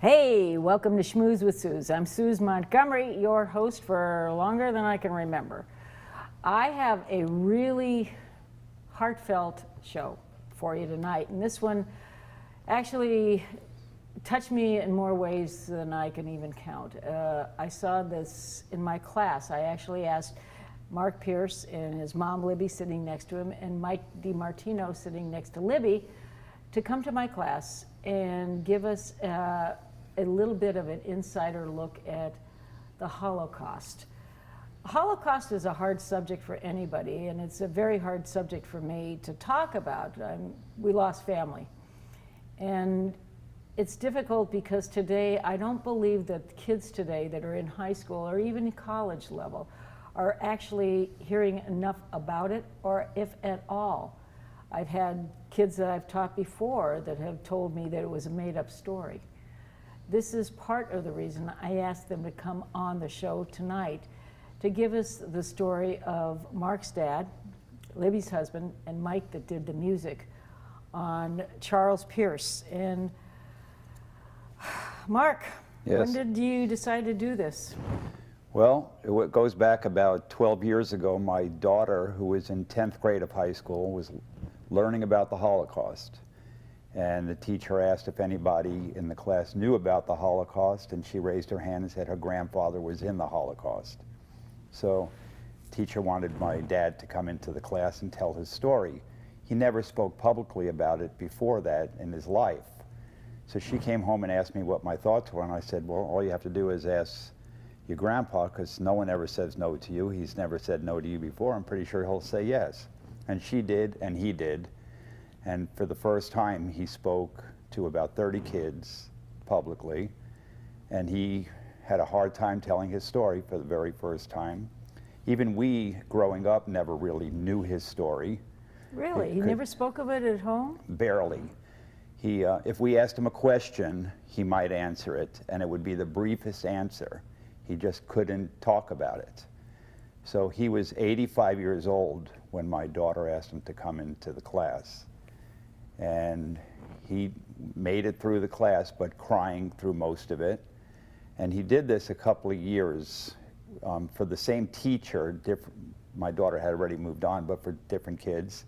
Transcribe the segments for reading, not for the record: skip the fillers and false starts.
Hey, welcome to Schmooz with Suze. I'm Suze Montgomery, your host for longer than I can remember. I have a really heartfelt show for you tonight, and this one actually touched me in more ways than I can even count. I saw this in my class. I actually asked Mark Pierce and his mom Libby sitting next to him, and Mike DiMartino sitting next to Libby, to come to my class and give us a little bit of an insider look at the Holocaust. Holocaust is a hard subject for anybody, and it's a very hard subject for me to talk about. We lost family. And it's difficult because today, I don't believe that kids today that are in high school or even college level are actually hearing enough about it, or if at all. I've had kids that I've taught before that have told me that it was a made-up story. This is part of the reason I asked them to come on the show tonight to give us the story of Mark's dad, Libby's husband, and Mike that did the music on Charles Pierce. And Mark, Yes. When did you decide to do this? Well, it goes back about 12 years ago. My daughter, who was in 10th grade of high school, was learning about the Holocaust. And the teacher asked if anybody in the class knew about the Holocaust, and she raised her hand and said her grandfather was in the Holocaust. So the teacher wanted my dad to come into the class and tell his story. He never spoke publicly about it before that in his life. So she came home and asked me what my thoughts were, and I said, well, all you have to do is ask your grandpa, because no one ever says no to you. He's never said no to you before. I'm pretty sure he'll say yes. And she did, and he did. And for the first time, he spoke to about 30 kids publicly, and he had a hard time telling his story for the very first time. Even we, growing up, never really knew his story. Really? He never spoke of it at home? Barely. If we asked him a question, he might answer it, and it would be the briefest answer. He just couldn't talk about it. So he was 85 years old when my daughter asked him to come into the class. And he made it through the class, but crying through most of it. And he did this a couple of years for the same teacher. My daughter had already moved on, but for different kids.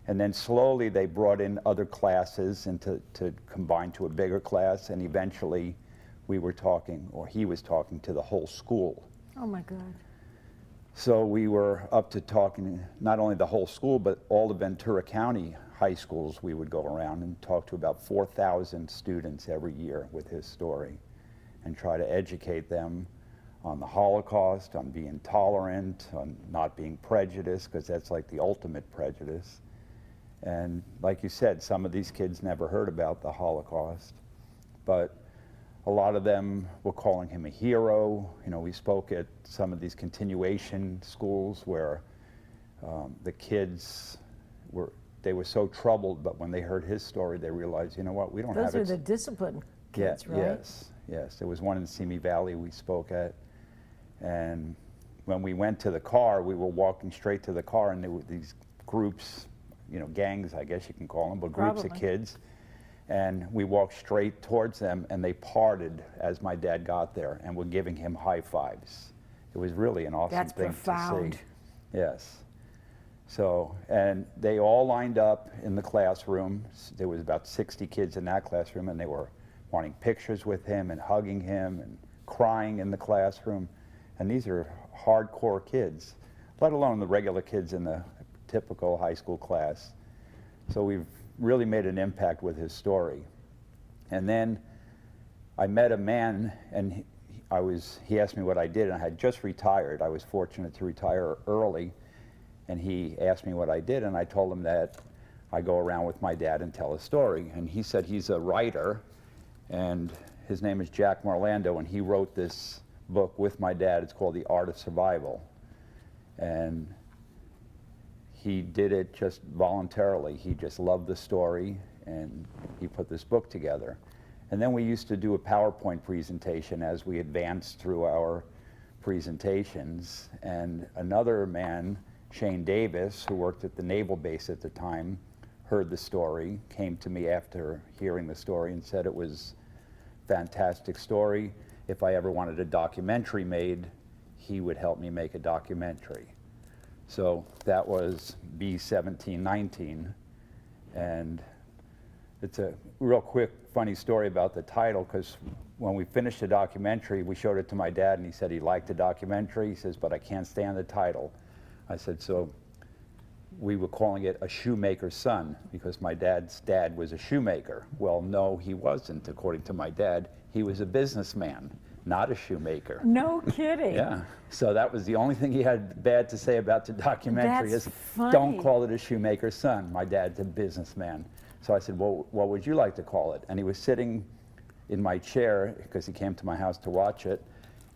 And then slowly they brought in other classes and to combine to a bigger class, and eventually we were talking, or he was talking to the whole school. Oh my God. So we were up to talking not only the whole school, but all the Ventura County high schools. We would go around and talk to about 4,000 students every year with his story and try to educate them on the Holocaust, on being tolerant, on not being prejudiced, because that's like the ultimate prejudice. And like you said, some of these kids never heard about the Holocaust, but a lot of them were calling him a hero. You know, we spoke at some of these continuation schools where the kids were so troubled, but when they heard his story, they realized, you know what, we don't have it. Those are the disciplined kids, right? Yes. There was one in Simi Valley we spoke at, and when we went to the car, we were walking straight to the car, and there were these groups, you know, gangs, I guess you can call them, but groups of kids. And we walked straight towards them, and they parted as my dad got there and were giving him high fives. It was really an awesome thing profound. to see. Yes. So, and they all lined up in the classroom. There was about 60 kids in that classroom, and they were wanting pictures with him and hugging him and crying in the classroom. And these are hardcore kids, let alone the regular kids in the typical high school class. So we've really made an impact with his story. And then I met a man, and he asked me what I did, and I had just retired. I was fortunate to retire early, and he asked me what I did, and I told him that I go around with my dad and tell a story. And he said he's a writer, and his name is Jack Marlando, and he wrote this book with my dad. It's called The Art of Survival. And he did it just voluntarily. He just loved the story, and he put this book together. And then we used to do a PowerPoint presentation as we advanced through our presentations. And another man, Shane Davis, who worked at the naval base at the time, heard the story, came to me after hearing the story and said it was fantastic story. If I ever wanted a documentary made, he would help me make a documentary. So that was B1719, and it's a real quick, funny story about the title, because when we finished the documentary, we showed it to my dad, and he said he liked the documentary. He says, but I can't stand the title. I said, so we were calling it A Shoemaker's Son, because my dad's dad was a shoemaker. Well, no, he wasn't, according to my dad. He was a businessman, not a shoemaker. No kidding. Yeah, so that was the only thing he had bad to say about the documentary. That's is funny. Don't call it A Shoemaker's Son. My dad's a businessman. So I said, well, what would you like to call it? And he was sitting in my chair, because he came to my house to watch it,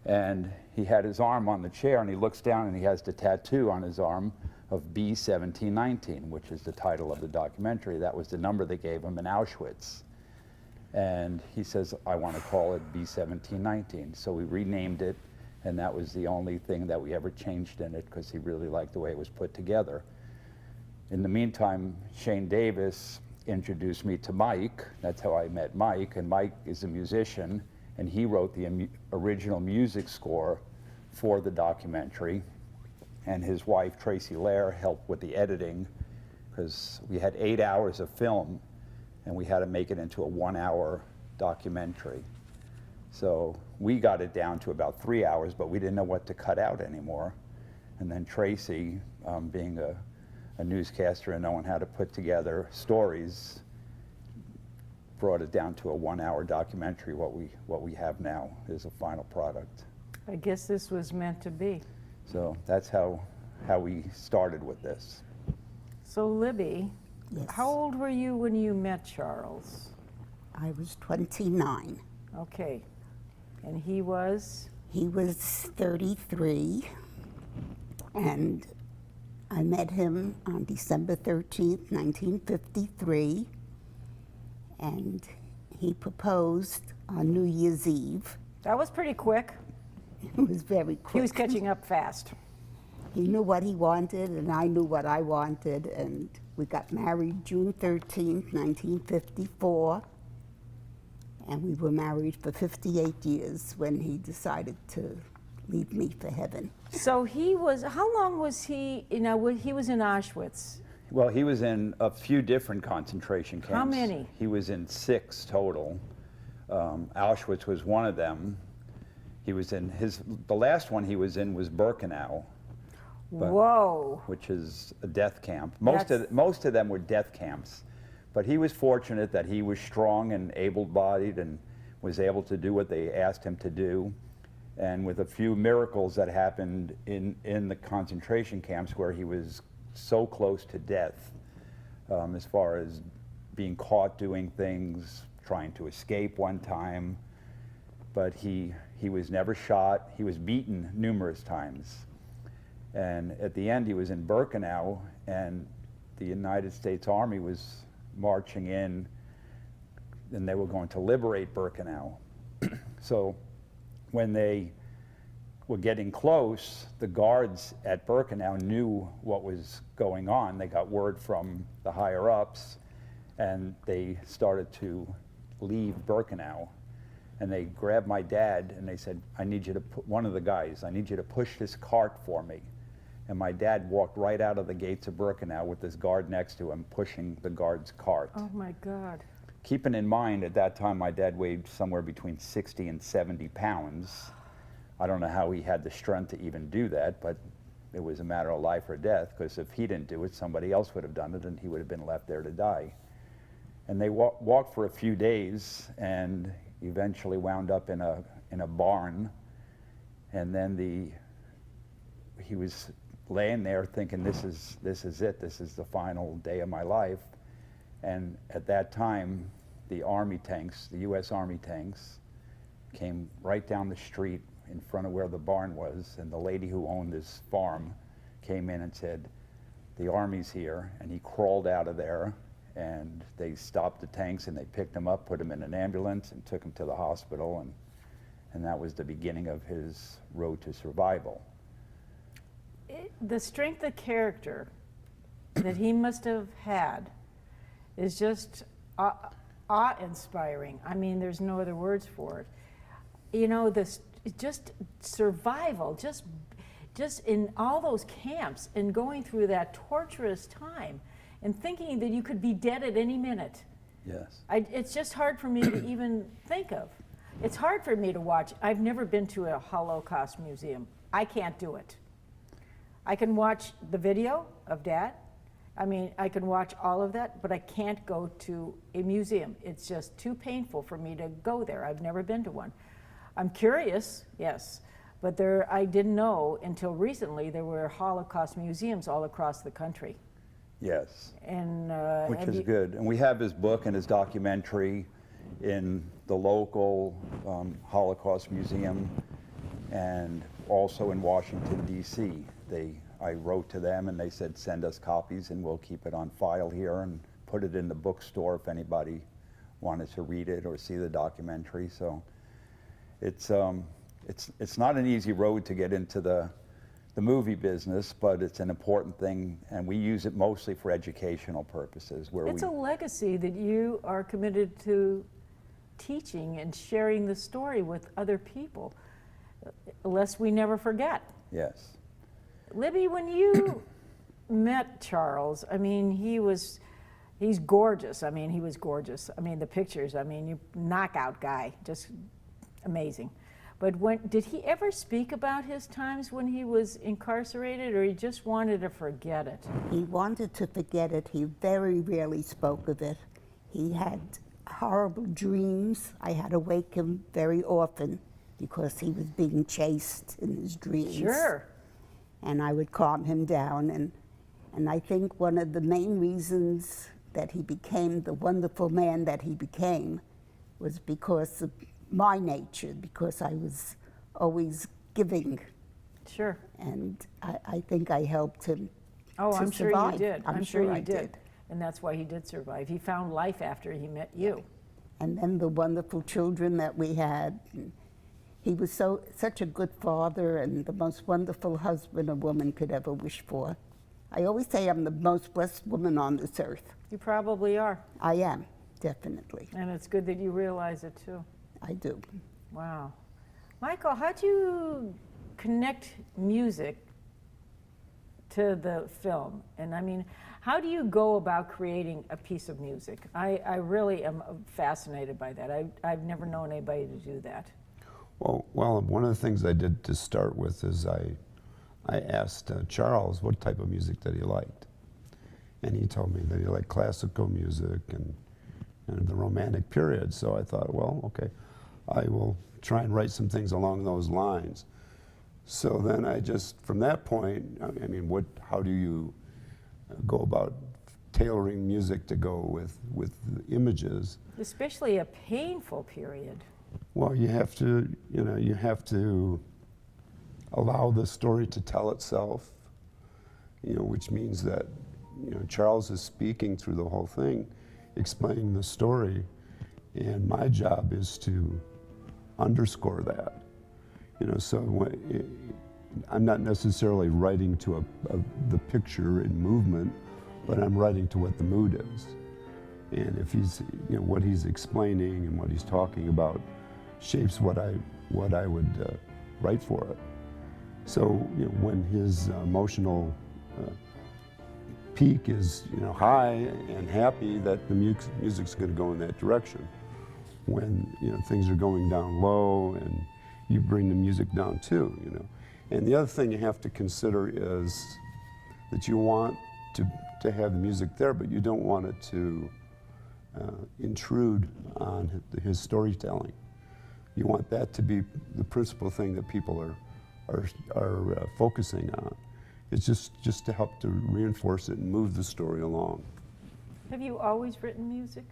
and he had his arm on the chair, and he looks down, and he has the tattoo on his arm of B1719, which is the title of the documentary. That was the number they gave him in Auschwitz. And he says, I want to call it B1719. So we renamed it, and that was the only thing that we ever changed in it, because he really liked the way it was put together. In the meantime, Shane Davis introduced me to Mike. That's how I met Mike, and Mike is a musician, and he wrote the original music score for the documentary. And his wife, Tracy Lair, helped with the editing, because we had 8 hours of film, and we had to make it into a 1-hour documentary. So we got it down to about 3 hours, but we didn't know what to cut out anymore. And then Tracy, being a newscaster and knowing how to put together stories, brought it down to a 1-hour documentary. What we have now is a final product. I guess this was meant to be. So that's how we started with this. So Libby, Yes. how old were you when you met Charles? I was 29. Okay. And he was? He was 33, and I met him on December 13th, 1953, and he proposed on New Year's Eve. That was pretty quick. It was very quick. He was catching up fast. He knew what he wanted, and I knew what I wanted, and we got married June 13th, 1954, and we were married for 58 years when he decided to leave me for heaven. So he was, how long was he, he was in Auschwitz? Well, he was in a few different concentration camps. How many? He was in 6 total. Auschwitz was one of them. He was in the last one he was in was Birkenau. Whoa. Which is a death camp. Most of them were death camps. But he was fortunate that he was strong and able-bodied and was able to do what they asked him to do. And with a few miracles that happened in the concentration camps where he was so close to death, as far as being caught doing things, trying to escape one time, but he was never shot. He was beaten numerous times. And at the end, he was in Birkenau, and the United States Army was marching in, and they were going to liberate Birkenau. So when they were getting close, the guards at Birkenau knew what was going on. They got word from the higher-ups, and they started to leave Birkenau. And they grabbed my dad, and they said, I need you to one of the guys, I need you to push this cart for me. And my dad walked right out of the gates of Birkenau with this guard next to him, pushing the guard's cart. Oh my God. Keeping in mind, at that time, my dad weighed somewhere between 60 and 70 pounds. I don't know how he had the strength to even do that, but it was a matter of life or death, because if he didn't do it, somebody else would have done it, and he would have been left there to die. And they walked for a few days, and eventually wound up in a barn. And then he was laying there thinking, this is it, this is the final day of my life. And at that time, the Army tanks, the US Army tanks, came right down the street in front of where the barn was, and the lady who owned this farm came in and said, the Army's here. And he crawled out of there, and they stopped the tanks, and they picked him up, put him in an ambulance, and took him to the hospital, and that was the beginning of his road to survival. The strength of character that he must have had is just awe-inspiring. I mean, there's no other words for it. You know, this just survival, just in all those camps and going through that torturous time and thinking that you could be dead at any minute. Yes. It's just hard for me to even think of. It's hard for me to watch. I've never been to a Holocaust museum. I can't do it. I can watch the video of Dad. I mean, I can watch all of that, but I can't go to a museum. It's just too painful for me to go there. I've never been to one. I'm curious, yes, but I didn't know until recently there were Holocaust museums all across the country. Yes. And Which is good. And we have his book and his documentary in the local Holocaust Museum and also in Washington, D.C. I wrote to them and they said, send us copies and we'll keep it on file here and put it in the bookstore if anybody wanted to read it or see the documentary. So it's not an easy road to get into the movie business, but it's an important thing, and we use it mostly for educational purposes. It's a legacy that you are committed to teaching and sharing the story with other people, lest we never forget. Yes. Libby, when you met Charles, I mean, he's gorgeous. I mean, he was gorgeous. I mean, the pictures, I mean, you knockout guy, just amazing. But did he ever speak about his times when he was incarcerated, or he just wanted to forget it? He wanted to forget it. He very rarely spoke of it. He had horrible dreams. I had to wake him very often because he was being chased in his dreams. Sure. And I would calm him down. And I think one of the main reasons that he became the wonderful man that he became was because of my nature, because I was always giving. Sure. And I think I helped him Oh, to I'm sure survive. you did. I'm sure you I did. And that's why he did survive. He found life after he met you. And then the wonderful children that we had. He was such a good father and the most wonderful husband a woman could ever wish for. I always say I'm the most blessed woman on this earth. You probably are. I am, definitely. And it's good that you realize it too. I do. Wow. Michael, how do you connect music to the film? And I mean, how do you go about creating a piece of music? I really am fascinated by that. I've never known anybody to do that. Well, one of the things I did to start with is I asked Charles what type of music that he liked. And he told me that he liked classical music and the Romantic period. So I thought, well, okay, I will try and write some things along those lines. So then I just, from that point, I mean, how do you go about tailoring music to go with the images? Especially a painful period. Well, you have to allow the story to tell itself, which means that, Charles is speaking through the whole thing, explaining the story, and my job is to underscore that. So I'm not necessarily writing to the picture in movement, but I'm writing to what the mood is. And if he's, what he's explaining and what he's talking about shapes what I would write for it. So when his emotional peak is high and happy, that the music's going to go in that direction. When things are going down low, and you bring the music down too. And the other thing you have to consider is that you want to have the music there, but you don't want it to intrude on his storytelling. You want that to be the principal thing that people are focusing on. It's just to help to reinforce it and move the story along. Have you always written music?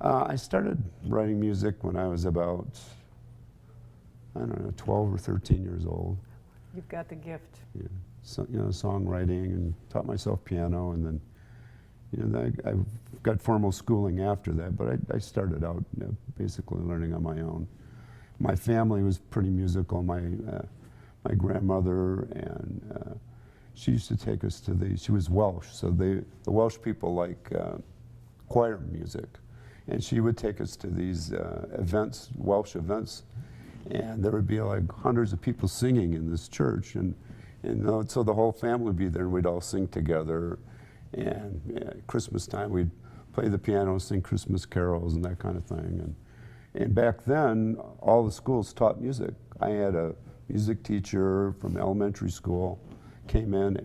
I started writing music when I was about, 12 or 13 years old. You've got the gift. Yeah. So, songwriting, and taught myself piano, and then, I got formal schooling after that, but I started out basically learning on my own. My family was pretty musical. My grandmother, and she used to take us to she was Welsh, so the Welsh people like choir music. And she would take us to these events, Welsh events, and there would be like hundreds of people singing in this church, and so the whole family would be there, and we'd all sing together. And Christmas time, we'd play the piano, sing Christmas carols, and that kind of thing. And back then, all the schools taught music. I had a music teacher from elementary school, came in,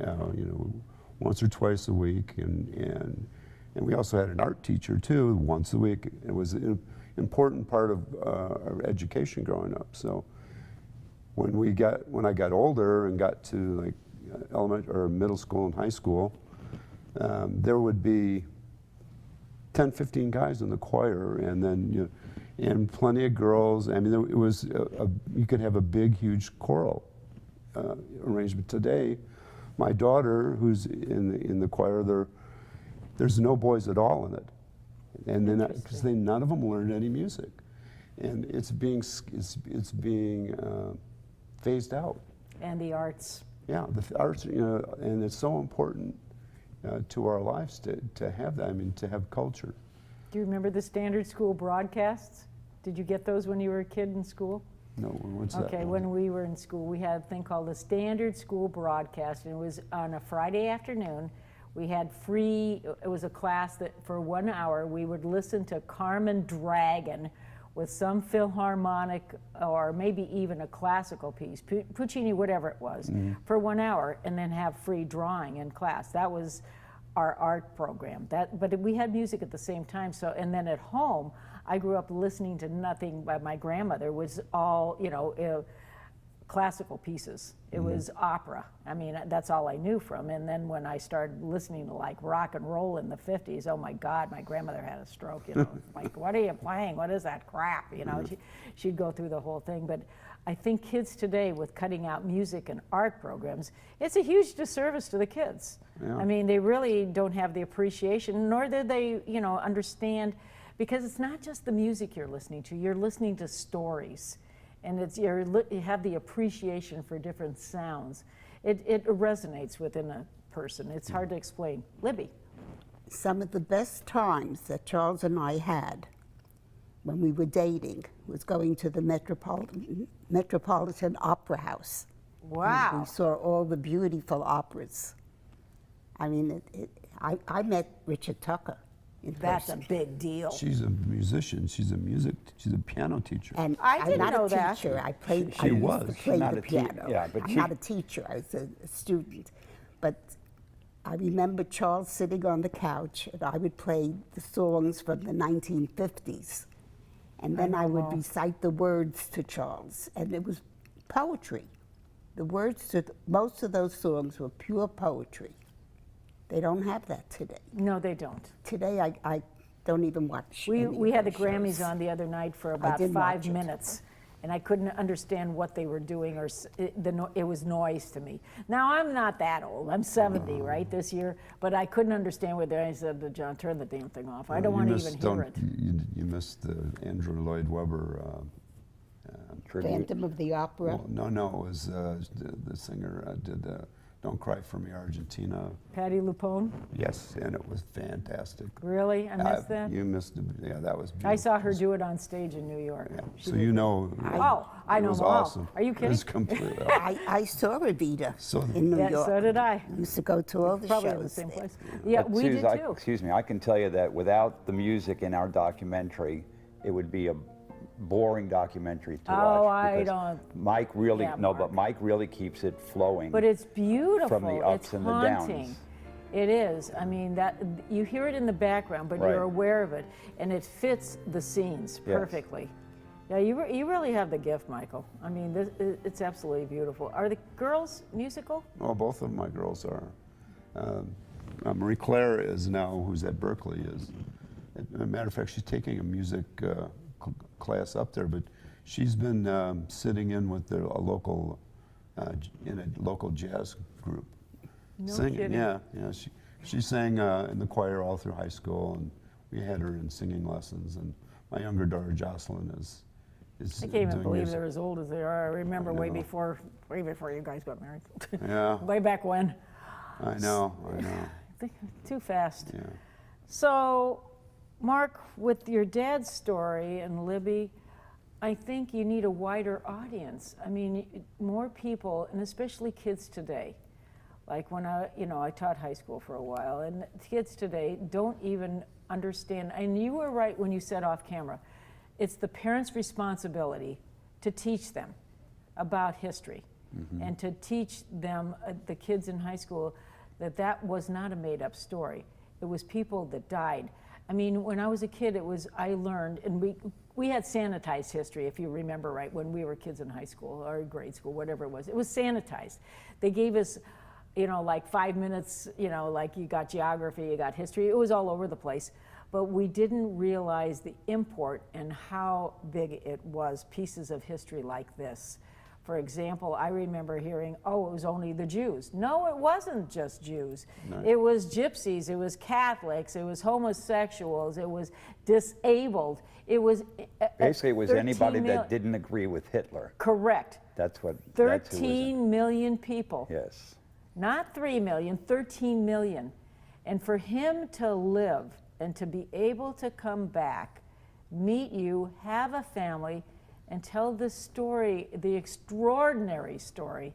once or twice a week, and we also had an art teacher too, once a week. It was an important part of our education growing up. So when I got older and got to like elementary or middle school and high school, there would be 10, 15 guys in the choir, and then and plenty of girls. I mean, it was you could have a big, huge choral arrangement. Today, my daughter, who's in the choir, there's no boys at all in it, and then because none of them learned any music, and it's being phased out. And the arts. Yeah, the arts, and it's so important to our lives to have that. I mean, to have culture. Do you remember the standard school broadcasts? Did you get those when you were a kid in school? No, what's that? Okay, when we were in school, we had a thing called the standard school broadcast, and it was on a Friday afternoon. We had it was a class that for 1 hour we would listen to Carmen Dragon with some philharmonic or maybe even a classical piece, Puccini, whatever it was, for 1 hour, and then have free drawing in class. That was our art program. But we had music at the same time. So, and then at home, I grew up listening to nothing by my grandmother. Was all classical pieces. It was opera. I mean, that's all I knew from. And then when I started listening to like rock and roll in the 50s, oh my God, my grandmother had a stroke, like, what are you playing? What is that crap? She'd go through the whole thing. But I think kids today, with cutting out music and art programs, it's a huge disservice to the kids. Yeah. I mean, they really don't have the appreciation, nor do they, understand, because it's not just the music you're listening to, you're listening to stories. And you have the appreciation for different sounds. It resonates within a person. It's hard to explain. Libby. Some of the best times that Charles and I had when we were dating was going to the Metropolitan Opera House. Wow. We saw all the beautiful operas. I mean, I met Richard Tucker. That's a big deal. She's a musician. She's a piano teacher. And I didn't I'm not know a that. teacher. I played. She I used was. to play Not the a piano. yeah, but I'm not a teacher. I was a student. But I remember Charles sitting on the couch, and I would play the songs from the 1950s, and then I would recite the words to Charles, and it was poetry. The words to most of those songs were pure poetry. They don't have that today. No, they don't. Today, I don't even watch. We had the those Grammys shows. on the other night for about did 5 watch it. minutes, and I couldn't understand what they were doing, or it was noise to me. Now, I'm not that old. I'm 70, right, this year, but I couldn't understand what I said to John, turn the damn thing off. I don't want to even hear it. You missed the Andrew Lloyd Webber tribute. Phantom of the Opera. Well, no, it was the singer did Don't Cry for Me, Argentina. Patti LuPone? Yes, and it was fantastic. Really? I missed that? You missed it. Yeah, that was beautiful. I saw her do it on stage in New York. Yeah. She So did you great. know. I know it was them all. awesome. Are you It kidding? was completely. I saw Evita in New Yeah, York. so did I. Used to go to all the Probably shows in the same there. place. Yeah, But we did Suze, too. Excuse me, I can tell you that without the music in our documentary, it would be a boring documentary to watch. Oh, I because don't- Mike really, Yeah, no, but Mark. Mike really keeps it flowing. But it's beautiful. From the ups it's and the haunting. downs. It is. I mean, that you hear it in the background, but Right. you're aware of it, and it fits the scenes Yes. perfectly. Yeah, you really have the gift, Michael. I mean, it's absolutely beautiful. Are the girls musical? Well, both of my girls are. Marie Claire is now, who's at Berkeley, is. As a matter of fact, she's taking a music class up there, but she's been sitting in with a local jazz group. No singing. kidding. Yeah. She sang in the choir all through high school, and we had her in singing lessons. And my younger daughter Jocelyn is I can't even doing believe music. they're as old as they are. I remember I way know. before you guys got married. Yeah, Way back when. I know. Too fast. Yeah. So, Mark, with your dad's story and Libby, I think you need a wider audience. I mean, more people, and especially kids today. Like when I taught high school for a while, and kids today don't even understand. And you were right when you said off camera, it's the parents' responsibility to teach them about history, and to teach them, the kids in high school, that that was not a made-up story. It was people that died. I mean, when I was a kid, I learned, and we had sanitized history, if you remember right, when we were kids in high school or grade school, whatever it was. It was sanitized. They gave us, like 5 minutes, like you got geography, you got history. It was all over the place. But we didn't realize the import and how big it was, pieces of history like this. For example, I remember hearing, oh, it was only the Jews. No, it wasn't just Jews. No. It was gypsies, it was Catholics, it was homosexuals, it was disabled. It was basically it was anybody that didn't agree with Hitler. Correct. That's what 13 million people. Yes. Not 3 million, 13 million. And for him to live and to be able to come back, meet you, have a family, and tell this story, the extraordinary story,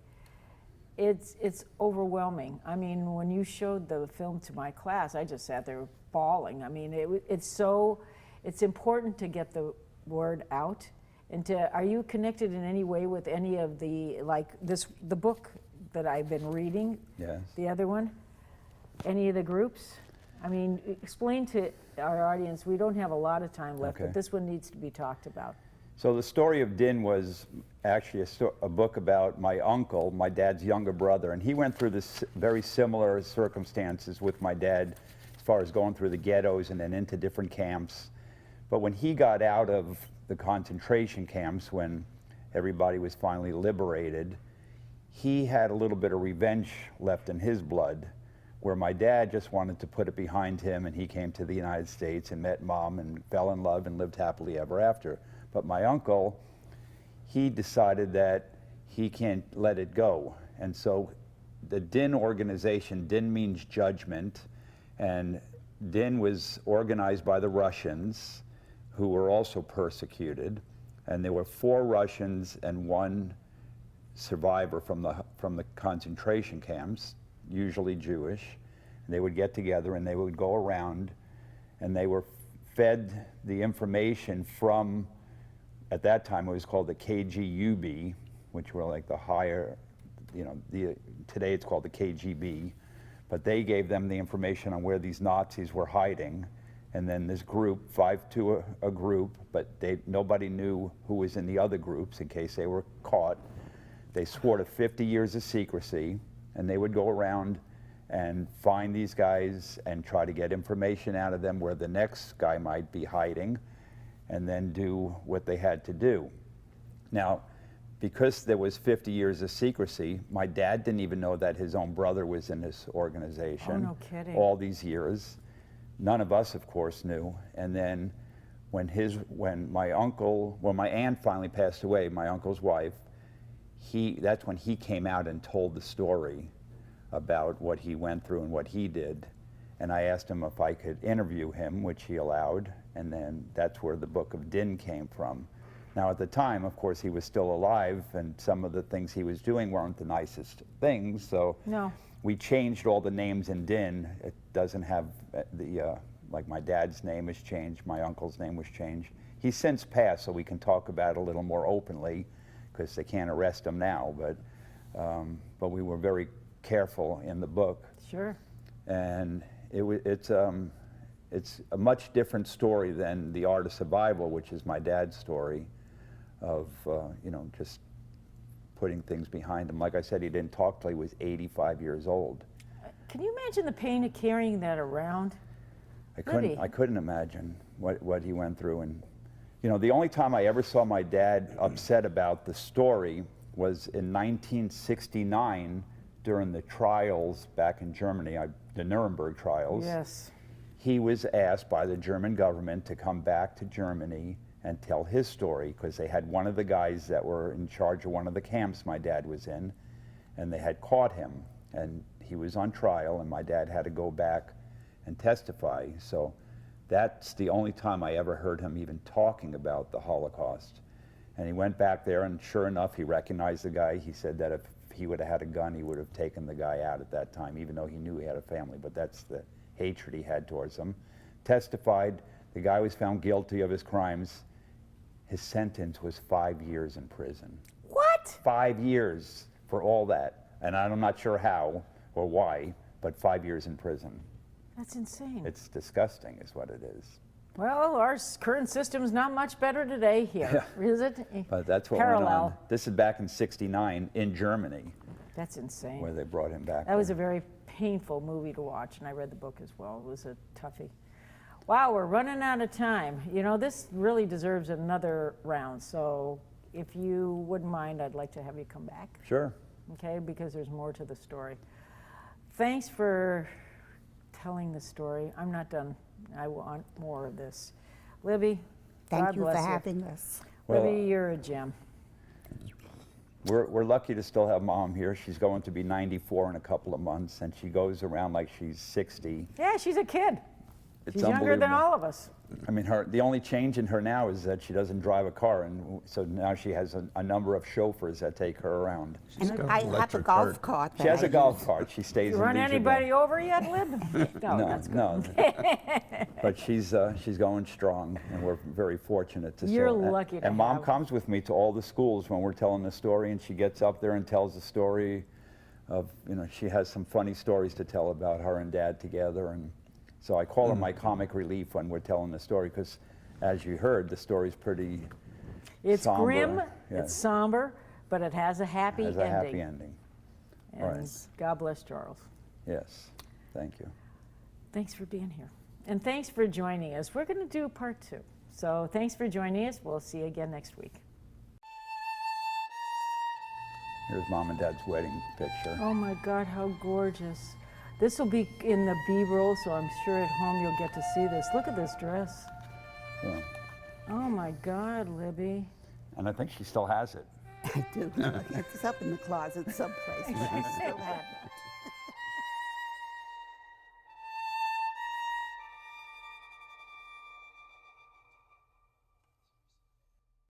it's overwhelming. I mean, when you showed the film to my class, I just sat there bawling. I mean, it's important to get the word out. And are you connected in any way with any of the, the book that I've been reading? Yes. The other one? Any of the groups? I mean, explain to our audience, we don't have a lot of time left, but this one needs to be talked about. So the story of Din was actually a book about my uncle, my dad's younger brother, and he went through this very similar circumstances with my dad as far as going through the ghettos and then into different camps. But when he got out of the concentration camps, when everybody was finally liberated, he had a little bit of revenge left in his blood, where my dad just wanted to put it behind him, and he came to the United States and met Mom and fell in love and lived happily ever after. But my uncle, he decided that he can't let it go. And so the DIN organization, DIN means judgment, and DIN was organized by the Russians, who were also persecuted. And there were 4 Russians and 1 survivor from the concentration camps, usually Jewish. And they would get together and they would go around, and they were fed the information from, at that time it was called the KGUB, which were like the higher, today it's called the KGB, but they gave them the information on where these Nazis were hiding. And then this group, 5 to a group, but nobody knew who was in the other groups in case they were caught. They swore to 50 years of secrecy, and they would go around and find these guys and try to get information out of them where the next guy might be hiding, and then do what they had to do. Now, because there was 50 years of secrecy, my dad didn't even know that his own brother was in this organization. Oh, no kidding. All these years. None of us, of course, knew. And then when my aunt finally passed away, my uncle's wife, that's when he came out and told the story about what he went through and what he did. And I asked him if I could interview him, which he allowed, and then that's where the Book of Din came from. Now at the time, of course, he was still alive, and some of the things he was doing weren't the nicest things, so no. We changed all the names in Din. It doesn't have like my dad's name has changed, my uncle's name was changed. He's since passed, so we can talk about it a little more openly, because they can't arrest him now, but we were very careful in the book. Sure. And it's a much different story than The Art of Survival, which is my dad's story of just putting things behind him. Like I said, he didn't talk till he was 85 years old. Can you imagine the pain of carrying that around? I couldn't imagine what he went through. And the only time I ever saw my dad upset about the story was in 1969 during the trials back in Germany, the Nuremberg trials. Yes. He was asked by the German government to come back to Germany and tell his story, because they had one of the guys that were in charge of one of the camps my dad was in, and they had caught him, and he was on trial, and my dad had to go back and testify. So That's the only time I ever heard him even talking about the Holocaust. And he went back there, and sure enough, he recognized the guy. He said that if he would have had a gun, he would have taken the guy out at that time, even though he knew he had a family. But that's the hatred he had towards him. Testified, the guy was found guilty of his crimes. His sentence was 5 years in prison. What? 5 years for all that. And I'm not sure how or why, but 5 years in prison. That's insane. It's disgusting is what it is. Well, our current system's not much better today here, is it? But that's what went on. This is back in '69 in Germany, That's insane. where they brought him back. That was a very painful movie to watch, and I read the book as well. It was a toughie. Wow, we're running out of time. You know, this really deserves another round, so if you wouldn't mind, I'd like to have you come back, Sure. okay, because there's more to the story. Thanks for telling the story. I'm not done. I want more of this. Libby, Thank God you bless for having us. Well, Libby, you're a gem. We're lucky to still have Mom here. She's going to be 94 in a couple of months, and she goes around like she's 60. Yeah, she's a kid. It's She's younger than unbelievable. all of us. I mean, the only change in her now is that she doesn't drive a car, and so now she has a number of chauffeurs that take her around. She's And got I an have a electric golf cart. cart. She that has I a golf use. cart. She stays You in run Leisure anybody over yet, Lib? No, that's good. No. But she's going strong, and we're very fortunate to. You're still, lucky to And Mom have- comes with me to all the schools when we're telling the story, and she gets up there and tells the story of, you know, she has some funny stories to tell about her and Dad together, and so I call her my comic relief when we're telling the story, because as you heard, the story's pretty It's somber. grim, Yeah. it's somber, but it has a happy Has ending. a happy ending. And Right. God bless Charles. Yes, thank you. Thanks for being here. And thanks for joining us. We're going to do part 2. So thanks for joining us. We'll see you again next week. Here's Mom and Dad's wedding picture. Oh my God, how gorgeous. This will be in the B-roll, so I'm sure at home you'll get to see this. Look at this dress. Yeah. Oh my God, Libby. And I think she still has it. I do. It's up in the closet someplace. I still have it.